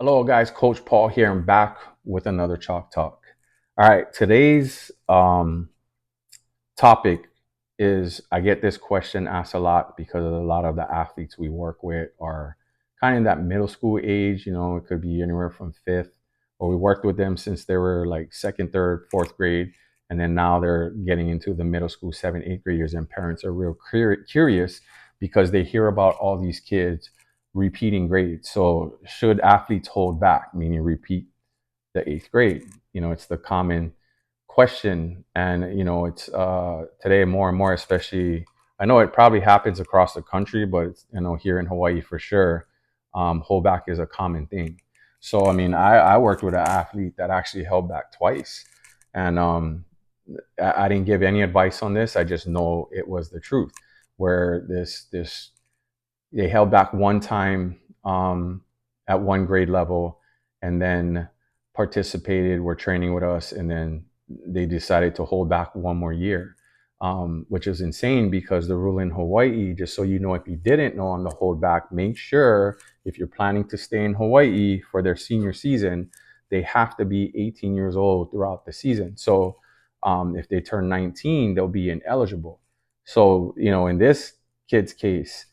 Hello, guys. Coach Paul here. I'm back with another Chalk Talk. All right, today's topic is I get this question asked a lot because a lot of the athletes we work with are kind of in that middle school age. It could be anywhere from fifth, or we worked with them since they were like second, third, fourth grade, and then now they're getting into the middle school, seventh, eighth grade years, and parents are real curious because they hear about all these kids repeating grades. So, should athletes hold back, meaning repeat the eighth grade? It's the common question, and it's today more and more, especially. I know it probably happens across the country, but here in Hawaii for sure, holdback is a common thing. So I mean, I worked with an athlete that actually held back twice, and I didn't give any advice on this. I just know it was the truth. Where this they held back one time at one grade level, and then participated, were training with us, and then they decided to hold back one more year, which is insane because the rule in Hawaii, just so you know, if you didn't know on the holdback, make sure if you're planning to stay in Hawaii for their senior season, they have to be 18 years old throughout the season. So if they turn 19, they'll be ineligible. So, in this kid's case,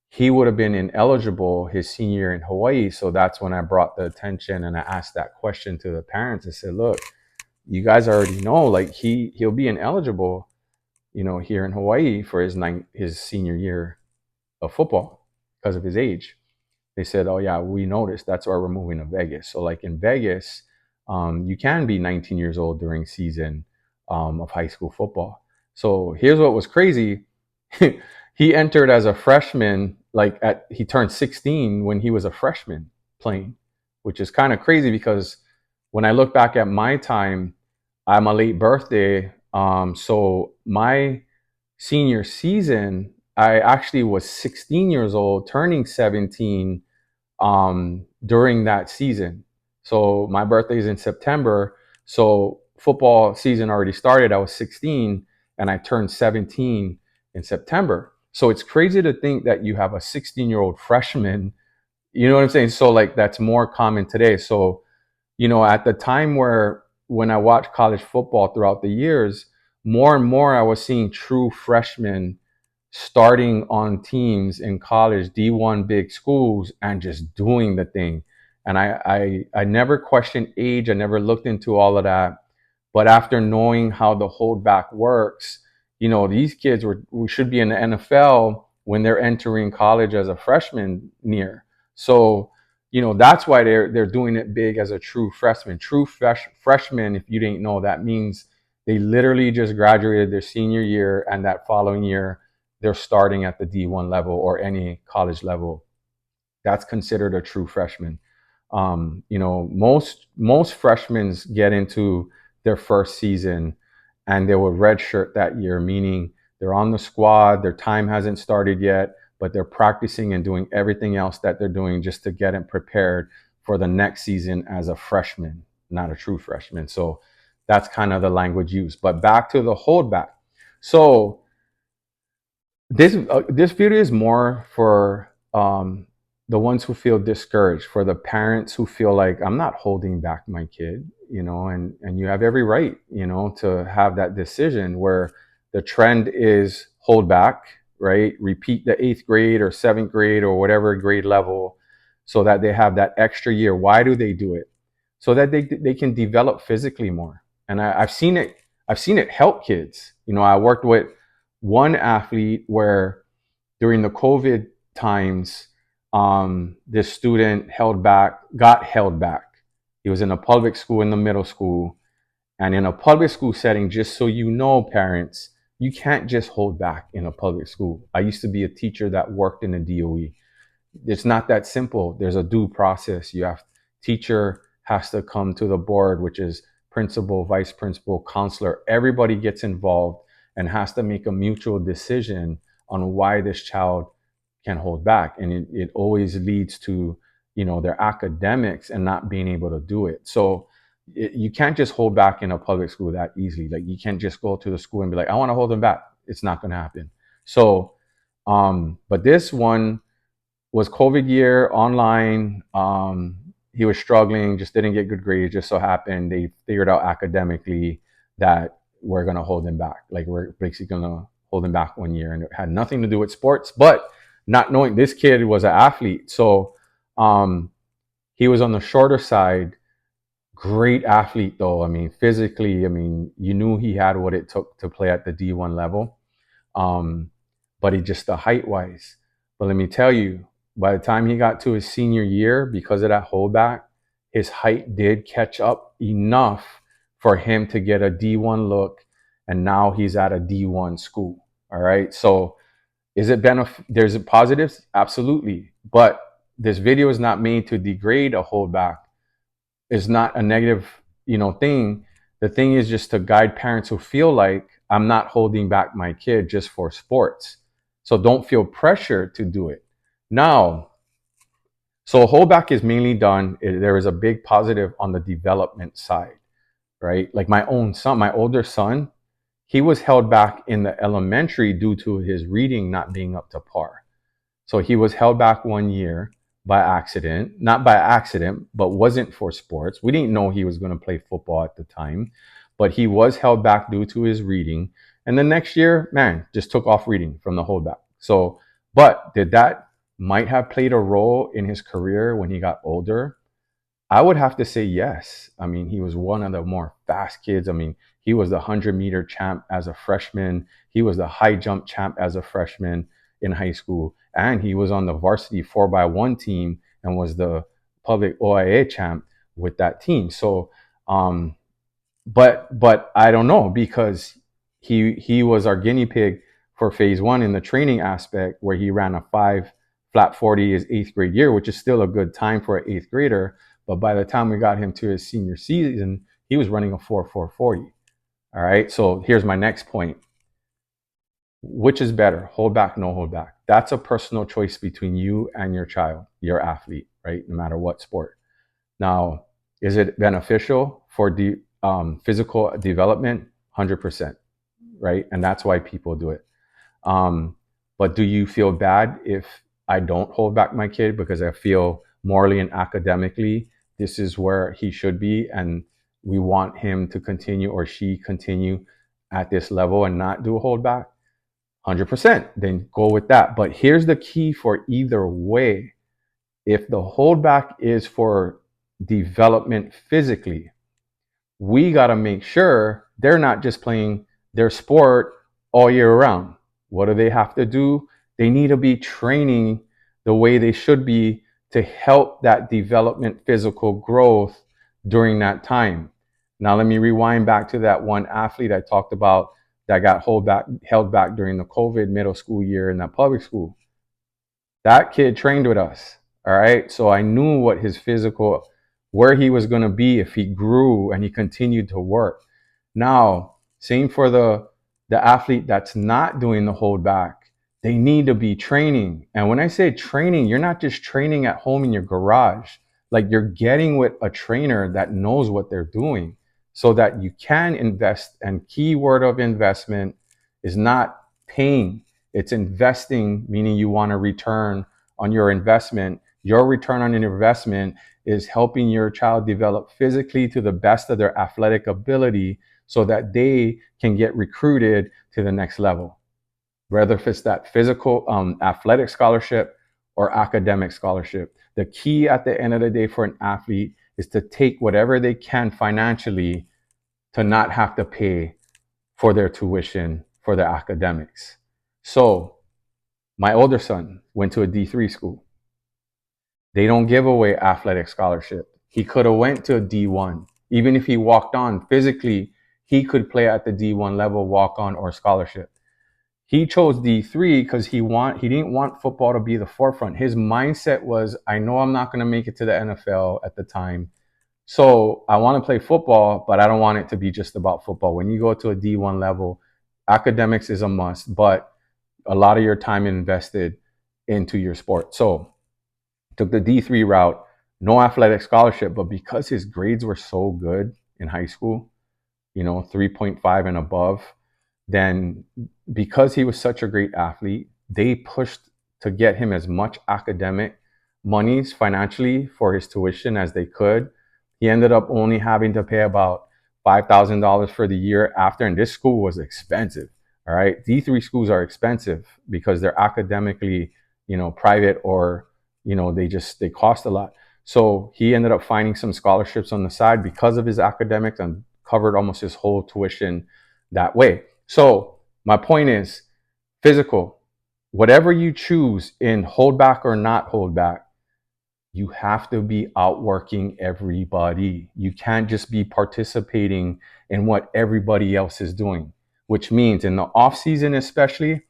he would have been ineligible his senior year in Hawaii. So that's when I brought the attention and I asked that question to the parents. I said, look, you guys already know, like he'll be ineligible, here in Hawaii for his senior year of football because of his age. They said, oh yeah, we noticed. That's why we're moving to Vegas. So like in Vegas, you can be 19 years old during season of high school football. So here's what was crazy. He entered as a freshman, he turned 16 when he was a freshman playing, which is kind of crazy because when I look back at my time, I'm a late birthday. So my senior season, I actually was 16 years old, turning 17 during that season. So my birthday is in September. So football season already started. I was 16 and I turned 17 in September. So it's crazy to think that you have a 16-year-old freshman. You know what I'm saying? So like that's more common today. So, at the time when I watched college football throughout the years, more and more I was seeing true freshmen starting on teams in college, D1 big schools, and just doing the thing. And I never questioned age. I never looked into all of that. But after knowing how the holdback works, these kids we should be in the NFL when they're entering college as a freshman near. So, that's why they're doing it big as a true freshman. Freshman, if you didn't know, that means they literally just graduated their senior year, and that following year they're starting at the D1 level or any college level. That's considered a true freshman. Most freshmen get into their first season and they will redshirt that year, meaning they're on the squad, their time hasn't started yet, but they're practicing and doing everything else that they're doing just to get them prepared for the next season as a freshman, not a true freshman. So that's kind of the language used. But back to the holdback. So this video is more for the ones who feel discouraged, for the parents who feel like I'm not holding back my kid, and you have every right, to have that decision where the trend is hold back, right? Repeat the eighth grade or seventh grade or whatever grade level, so that they have that extra year. Why do they do it? So that they can develop physically more. And I've seen it. I've seen it help kids. I worked with one athlete where during the COVID times, this student got held back. He was in a public school in the middle school. And in a public school setting, just so you know, parents, you can't just hold back in a public school. I used to be a teacher that worked in a DOE. It's not that simple. There's a due process. Teacher has to come to the board, which is principal, vice principal, counselor. Everybody gets involved and has to make a mutual decision on why this child can hold back. And it always leads to, their academics and not being able to do it. So you can't just hold back in a public school that easily. Like you can't just go to the school and be like, I want to hold them back. It's not going to happen. So, but this one was COVID year online. he was struggling, just didn't get good grades. Just so happened they figured out academically that we're gonna hold him back. Like we're basically gonna hold him back 1 year, and it had nothing to do with sports, but not knowing this kid was an athlete. So um, he was on the shorter side. Great athlete though. I mean, physically, I mean, you knew he had what it took to play at the D1 level. Um, but he just the height wise. But let me tell you, by the time he got to his senior year, because of that holdback, his height did catch up enough for him to get a D1 look, and now he's at a D1 school. All right. So is it there's positives? Absolutely. But this video is not made to degrade a holdback. It's not a negative, thing. The thing is just to guide parents who feel like I'm not holding back my kid just for sports. So don't feel pressure to do it. Now, so holdback is mainly done. There is a big positive on the development side, right? Like my own son, my older son, he was held back in the elementary due to his reading not being up to par. So he was held back 1 year by accident, not by accident, but wasn't for sports. We didn't know he was going to play football at the time, but he was held back due to his reading. And the next year, man, just took off reading from the holdback. So, but did that might have played a role in his career when he got older? I would have to say yes. I mean, he was one of the more fast kids. I mean, he was the 100-meter champ as a freshman. He was the high jump champ as a freshman in high school. And he was on the varsity 4x1 team and was the public OIA champ with that team. So, but I don't know, because he was our guinea pig for phase one in the training aspect, where he ran a 5 flat 40 his 8th grade year, which is still a good time for an 8th grader. But by the time we got him to his senior season, he was running a 4.40. All right. So here's my next point. Which is better, hold back, no hold back? That's a personal choice between you and your child, your athlete, right? No matter what sport. Now, is it beneficial for the physical development? 100%, right? And that's why people do it. But do you feel bad if I don't hold back my kid because I feel morally and academically this is where he should be, and we want him to continue or she continue at this level and not do a holdback? 100%. Then go with that. But here's the key for either way. If the holdback is for development physically, we got to make sure they're not just playing their sport all year round. What do they have to do? They need to be training the way they should be to help that development physical growth during that time. Now, let me rewind back to that one athlete I talked about that got held back during the COVID middle school year in that public school. That kid trained with us. All right. So I knew what his physical, where he was going to be if he grew and he continued to work. Now, same for the athlete that's not doing the holdback. They need to be training. And when I say training, you're not just training at home in your garage. Like, you're getting with a trainer that knows what they're doing so that you can invest. And key word of investment is not paying. It's investing, meaning you want a return on your investment. Your return on your investment is helping your child develop physically to the best of their athletic ability so that they can get recruited to the next level, whether if it's that physical athletic scholarship or academic scholarship. The key at the end of the day for an athlete is to take whatever they can financially to not have to pay for their tuition for their academics. So my older son went to a D3 school. They don't give away athletic scholarship. He could have went to a D1. Even if he walked on physically, he could play at the D1 level, walk on, or scholarship. He chose D3 because he didn't want football to be the forefront. His mindset was, I know I'm not going to make it to the NFL at the time. So I want to play football, but I don't want it to be just about football. When you go to a D1 level, academics is a must, but a lot of your time invested into your sport. So took the D3 route, no athletic scholarship, but because his grades were so good in high school, 3.5 and above, then because he was such a great athlete, they pushed to get him as much academic monies financially for his tuition as they could. He ended up only having to pay about $5,000 for the year after, and this school was expensive. All right, D3 schools are expensive because they're academically, private, or they cost a lot. So he ended up finding some scholarships on the side because of his academics and covered almost his whole tuition that way. So my point is, physical, whatever you choose in hold back or not hold back, you have to be outworking everybody. You can't just be participating in what everybody else is doing, which means in the off season, especially,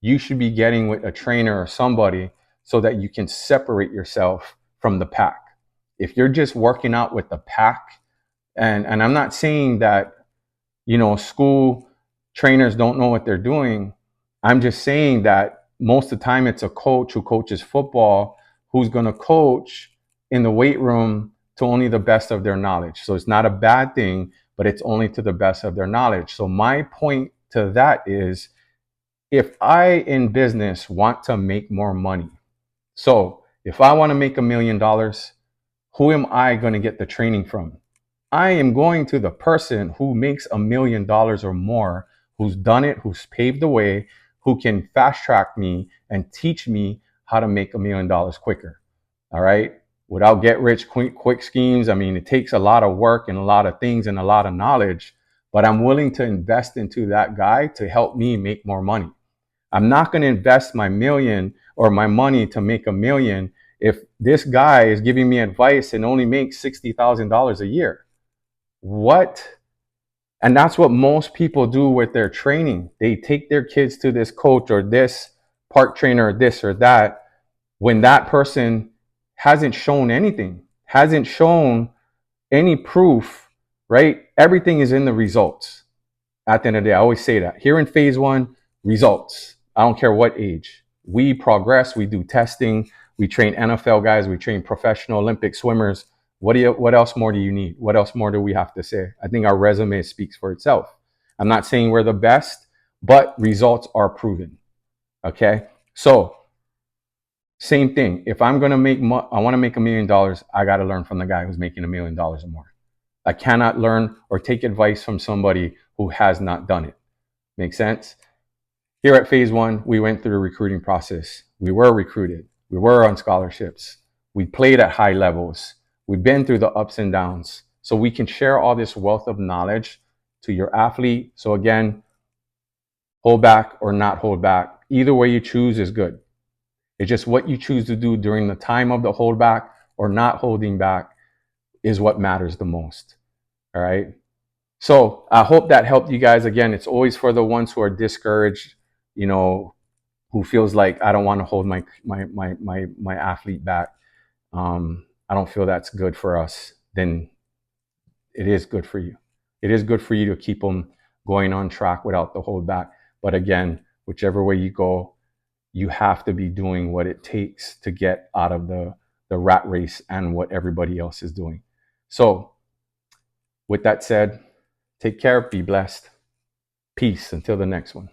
you should be getting with a trainer or somebody so that you can separate yourself from the pack. If you're just working out with the pack, and I'm not saying that, school trainers don't know what they're doing. I'm just saying that most of the time it's a coach who coaches football who's going to coach in the weight room to only the best of their knowledge. So it's not a bad thing, but it's only to the best of their knowledge. So my point to that is, if I in business want to make more money, so if I want to make $1 million, who am I going to get the training from? I am going to the person who makes $1 million or more, who's done it, who's paved the way, who can fast track me and teach me how to make $1 million quicker. All right. Without get rich quick schemes. I mean, it takes a lot of work and a lot of things and a lot of knowledge, but I'm willing to invest into that guy to help me make more money. I'm not going to invest my million or my money to make a million if this guy is giving me advice and only makes $60,000 a year. What? And that's what most people do with their training. They take their kids to this coach or this park trainer or this or that, when that person hasn't shown anything, hasn't shown any proof, right? Everything is in the results. At the end of the day, I always say that. Here in phase one, results. I don't care what age. We progress, we do testing, we train NFL guys, we train professional Olympic swimmers. What else more do you need? What else more do we have to say? I think our resume speaks for itself. I'm not saying we're the best, but results are proven. Okay? So, same thing. If I'm going to I want to make $1 million, I got to learn from the guy who's making $1 million or more. I cannot learn or take advice from somebody who has not done it. Make sense? Here at phase one, we went through a recruiting process. We were recruited. We were on scholarships. We played at high levels. We've been through the ups and downs. So we can share all this wealth of knowledge to your athlete. So again, hold back or not hold back. Either way you choose is good. It's just what you choose to do during the time of the hold back or not holding back is what matters the most. All right. So I hope that helped you guys. Again, it's always for the ones who are discouraged, who feels like, I don't want to hold my athlete back. I don't feel that's good for us. Then it is good for you. It is good for you to keep them going on track without the hold back. But again, whichever way you go, you have to be doing what it takes to get out of the rat race and what everybody else is doing. So with that said, take care, be blessed. Peace until the next one.